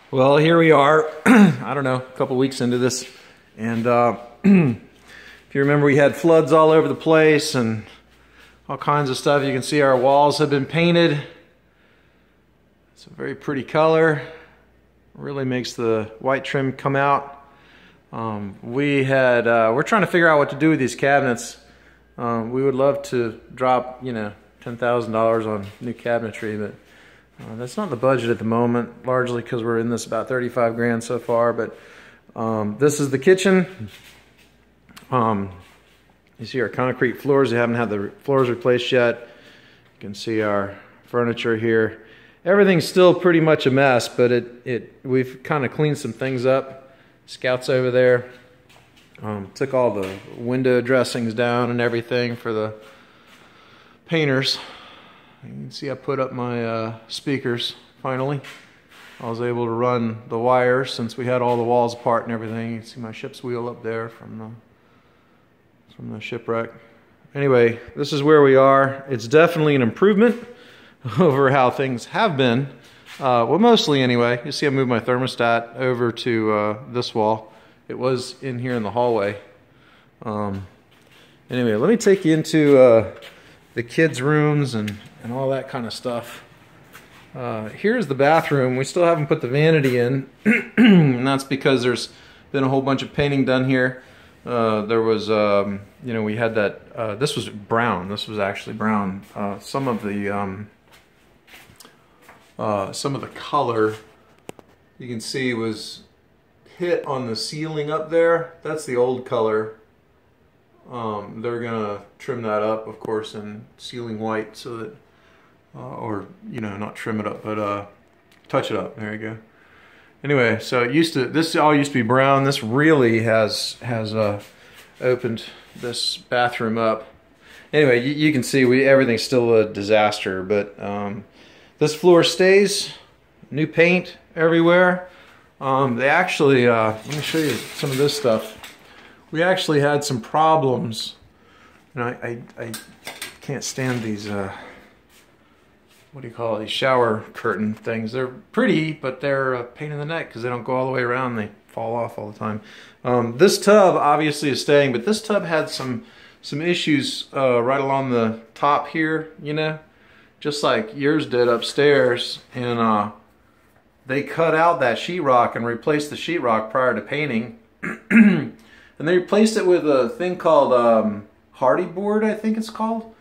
Well, here we are, I don't know, a couple weeks into this, and if you remember, we had floods all over the place and all kinds of stuff. You can see our walls have been painted. It's a very pretty color. Really makes the white trim come out. We're trying to figure out what to do with these cabinets. We would love to drop, $10,000 on new cabinetry, but that's not the budget at the moment, largely because we're in this about 35 grand so far. But this is the kitchen. You see our concrete floors. We haven't had the floors replaced yet. You can see our furniture here. Everything's still pretty much a mess, but we've kind of cleaned some things up. Scout's over there. Took all the window dressings down and everything for the painters. You can see I put up my speakers finally. I was able to run the wires since we had all the walls apart and everything. You can see my ship's wheel up there from the shipwreck. Anyway, this is where we are. It's definitely an improvement over how things have been. Well, mostly anyway. You see I moved my thermostat over to this wall. It was in here in the hallway. Anyway, let me take you into the kids' rooms and all that kind of stuff. Here's the bathroom. We still haven't put the vanity in, and that's because there's been a whole bunch of painting done here. There was, we had that, this was brown. This was actually brown. Some of the color you can see was hit on the ceiling up there. That's the old color. They're gonna trim that up, of course, in ceiling white so that, not trim it up, but touch it up. There you go. Anyway, so this all used to be brown. This really has opened this bathroom up. Anyway, you can see everything's still a disaster, but this floor stays. New paint everywhere. They actually, let me show you some of this stuff. We actually had some problems. I can't stand these, what do you call it, these shower curtain things. They're pretty, but they're a pain in the neck because they don't go all the way around. They fall off all the time. This tub obviously is staying, but this tub had some issues right along the top here, just like yours did upstairs. And they cut out that sheetrock and replaced the sheetrock prior to painting. And they replaced it with a thing called Hardy board, I think it's called.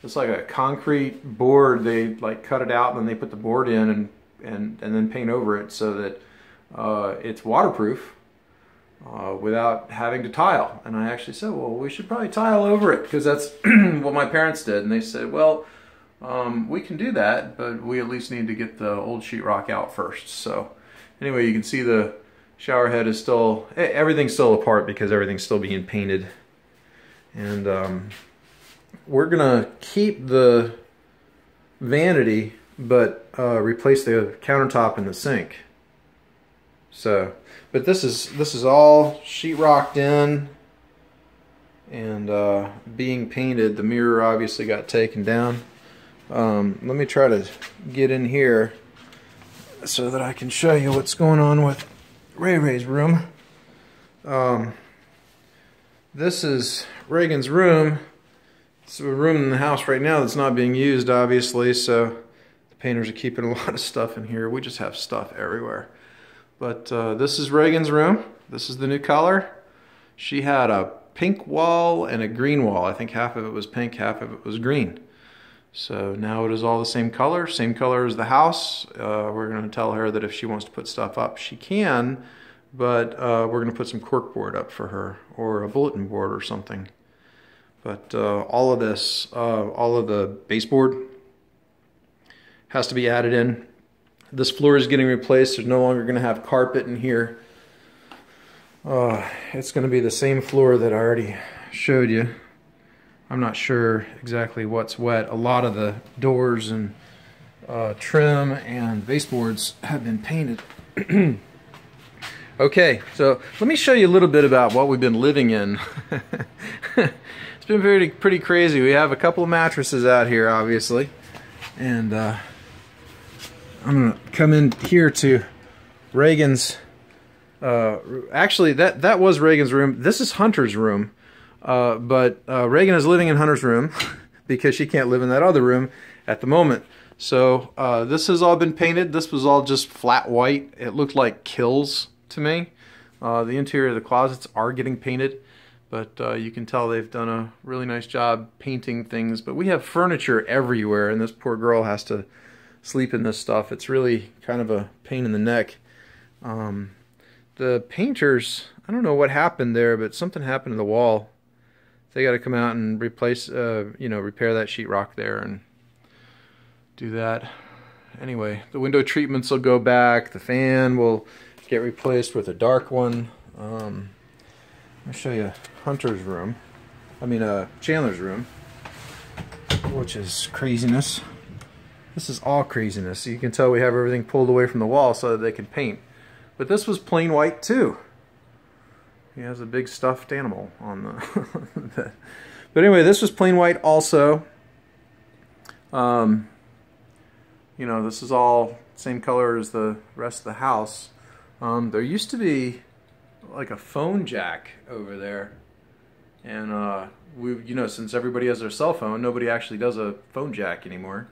It's like a concrete board. They cut it out and then they put the board in and then paint over it so that it's waterproof without having to tile. And I actually said, well, we should probably tile over it because that's what my parents did. And they said, well, we can do that, but we at least need to get the old sheetrock out first. So anyway, you can see the shower head is still, everything's still apart because everything's still being painted. And we're gonna keep the vanity, but replace the countertop and the sink. So, but this is all sheetrocked in and being painted. The mirror obviously got taken down. Let me try to get in here so that I can show you what's going on with Ray Ray's room. This is Reagan's room. It's a room in the house right now that's not being used, obviously, so the painters are keeping a lot of stuff in here. We just have stuff everywhere. But this is Reagan's room. This is the new color. She had a pink wall and a green wall. I think half of it was pink, half of it was green. So now it is all the same color as the house. We're going to tell her that if she wants to put stuff up, she can, but we're going to put some corkboard up for her, or a bulletin board or something. But all of this, all of the baseboard has to be added in. This floor is getting replaced. There's no longer going to have carpet in here. It's going to be the same floor that I already showed you. I'm not sure exactly what's wet. A lot of the doors and trim and baseboards have been painted. Okay, so let me show you a little bit about what we've been living in. It's been pretty crazy. We have a couple of mattresses out here, obviously, and I'm gonna come in here to Reagan's. Actually, that was Reagan's room. This is Hunter's room, but Reagan is living in Hunter's room because she can't live in that other room at the moment. So this has all been painted. This was all just flat white. It looked like kills to me. The interior of the closets are getting painted, but you can tell they've done a really nice job painting things. But we have furniture everywhere, and this poor girl has to sleep in this stuff. It's really kind of a pain in the neck. The painters, I don't know what happened there, but something happened to the wall. They got to come out and replace, repair that sheetrock there and do that. Anyway, the window treatments will go back. The fan will get replaced with a dark one. Let me show you Hunter's room. Chandler's room, which is craziness. This is all craziness. You can tell we have everything pulled away from the wall so that they can paint. But this was plain white too. He has a big stuffed animal on the... But anyway, this was plain white also. This is all same color as the rest of the house. There used to be like a phone jack over there. And since everybody has their cell phone, nobody actually does a phone jack anymore.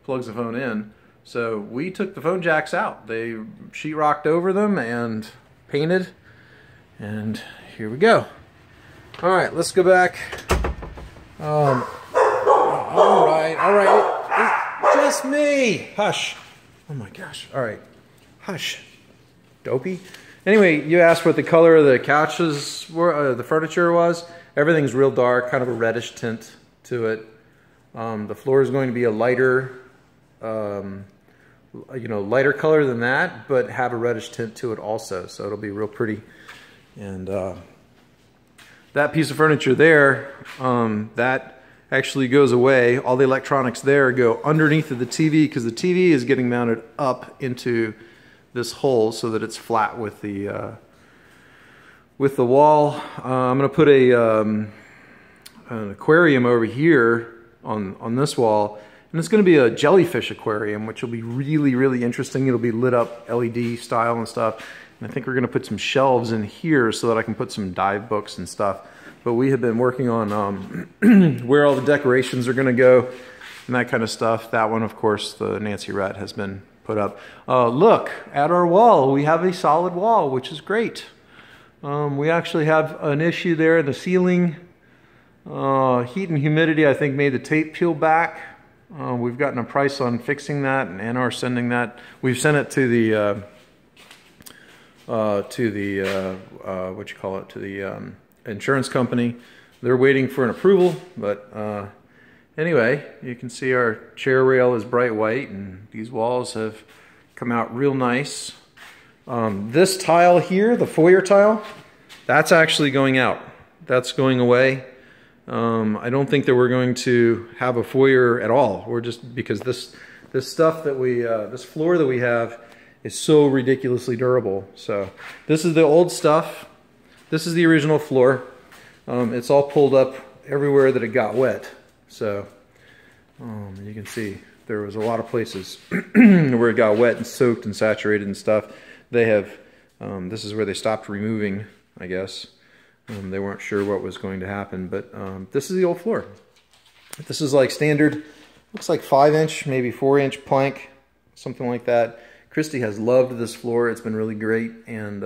Plugs the phone in. So we took the phone jacks out. They sheetrocked over them and painted. And here we go. All right, let's go back. All right. It's just me. Hush. Oh my gosh. All right. Hush. Dopey. Anyway, you asked what the color of the couches were, the furniture was. Everything's real dark, kind of a reddish tint to it. The floor is going to be a lighter, lighter color than that, but have a reddish tint to it also. So it'll be real pretty. And that piece of furniture there, that actually goes away. All the electronics there go underneath of the TV because the TV is getting mounted up into this hole so that it's flat with the wall. I'm going to put an aquarium over here on this wall, and it's going to be a jellyfish aquarium, which will be really, really interesting. It'll be lit up LED style and stuff. And I think we're going to put some shelves in here so that I can put some dive books and stuff. But we have been working on where all the decorations are going to go and that kind of stuff. That one, of course, the Nancy Rat has been put up. Look at our wall. We have a solid wall, which is great. We actually have an issue there in the ceiling. Heat and humidity, I think, made the tape peel back. We've gotten a price on fixing that, and are sending that. We've sent it to the insurance company. They're waiting for an approval, but anyway, you can see our chair rail is bright white, and these walls have come out real nice. This tile here, the foyer tile, that's actually going out. That's going away. I don't think that we're going to have a foyer at all. We're just, because this stuff that we, this floor that we have is so ridiculously durable. So this is the old stuff. This is the original floor. It's all pulled up everywhere that it got wet. So you can see there was a lot of places where it got wet and soaked and saturated and stuff. They have, this is where they stopped removing, I guess. They weren't sure what was going to happen, but this is the old floor. This is like standard, looks like 5-inch, maybe 4-inch plank, something like that. Christy has loved this floor. It's been really great, and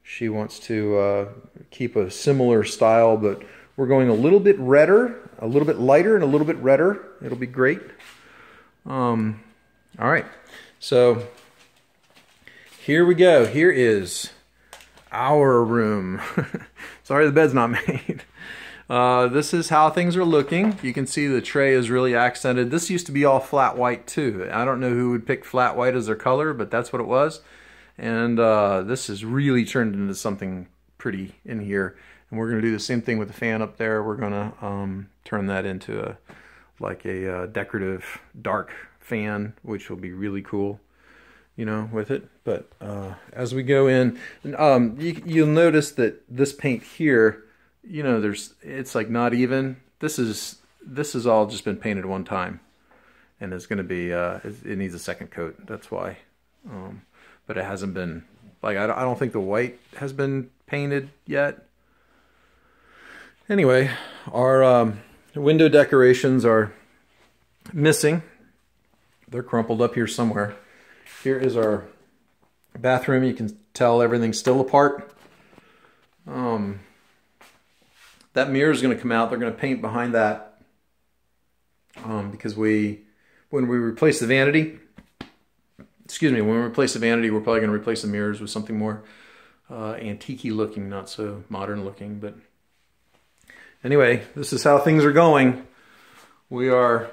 she wants to keep a similar style, but we're going a little bit redder, a little bit lighter, and a little bit redder. It'll be great. All right, so here we go. Here is our room. Sorry the bed's not made. This is how things are looking. You can see the tray is really accented. This used to be all flat white too. I don't know who would pick flat white as their color, but that's what it was. And this has really turned into something pretty in here. And we're going to do the same thing with the fan up there. We're going to turn that into a decorative dark fan, which will be really cool, you know, with it. But as we go in, you'll notice that this paint here, you know, it's like not even. This is all just been painted one time, and it's going to be it needs a second coat. That's why. but it hasn't been, like, I don't think the white has been painted yet. Anyway, our window decorations are missing. They're crumpled up here somewhere. Here is our bathroom. You can tell everything's still apart. That mirror is going to come out. They're going to paint behind that because when we replace the vanity, when we replace the vanity, we're probably going to replace the mirrors with something more antique-y looking, not so modern looking. But anyway, this is how things are going. You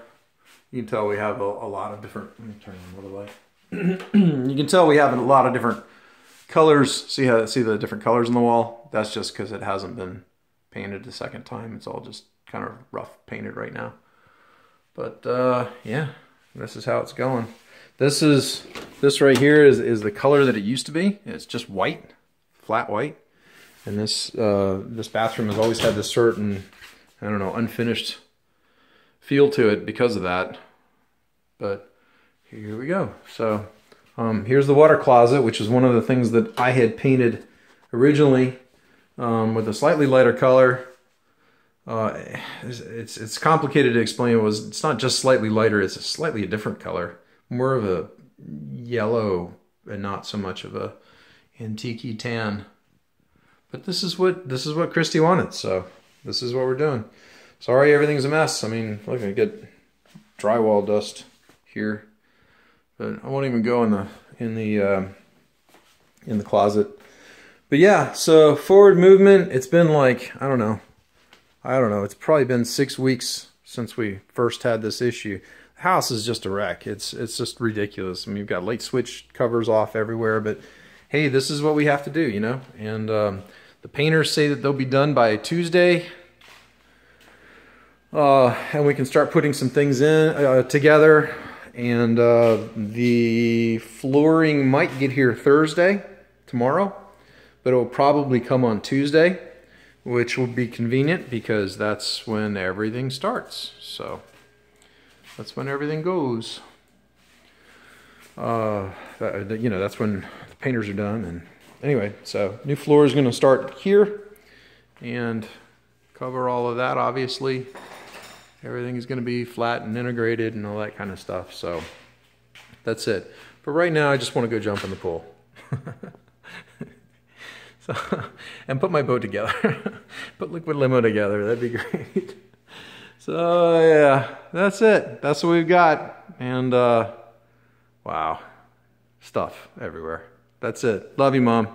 can tell we have a lot of different, let me turn on the light. You can tell we have a lot of different colors. See the different colors on the wall? That's just because it hasn't been painted a second time. It's all just kind of rough painted right now. But yeah, this is how it's going. This right here is the color that it used to be. It's just white, flat white. And this bathroom has always had this certain, I don't know, unfinished feel to it because of that. But here we go. So here's the water closet, which is one of the things that I had painted originally with a slightly lighter color. It's complicated to explain. It's not just slightly lighter, it's a different color. More of a yellow and not so much of a antique-y tan. But this is what Christy wanted, so this is what we're doing. Sorry everything's a mess. I mean, look, I get drywall dust here. But I won't even go in the closet. But yeah, so forward movement, it's been like, I don't know, it's probably been 6 weeks since we first had this issue. The house is just a wreck. It's just ridiculous. I mean, you've got light switch covers off everywhere, but hey, this is what we have to do, you know? And the painters say that they'll be done by Tuesday. And we can start putting some things in together. And the flooring might get here Thursday, tomorrow, but it will probably come on Tuesday, which will be convenient because that's when everything starts. So that's when everything goes. You know, that's when the painters are done. And anyway, so new floor is going to start here and cover all of that, obviously. Everything is going to be flat and integrated and all that kind of stuff. So that's it. But right now, I just want to go jump in the pool. And put my boat together. Put Liquid Limo together. That'd be great. So yeah, that's it. That's what we've got. And wow, stuff everywhere. That's it. Love you, Mom.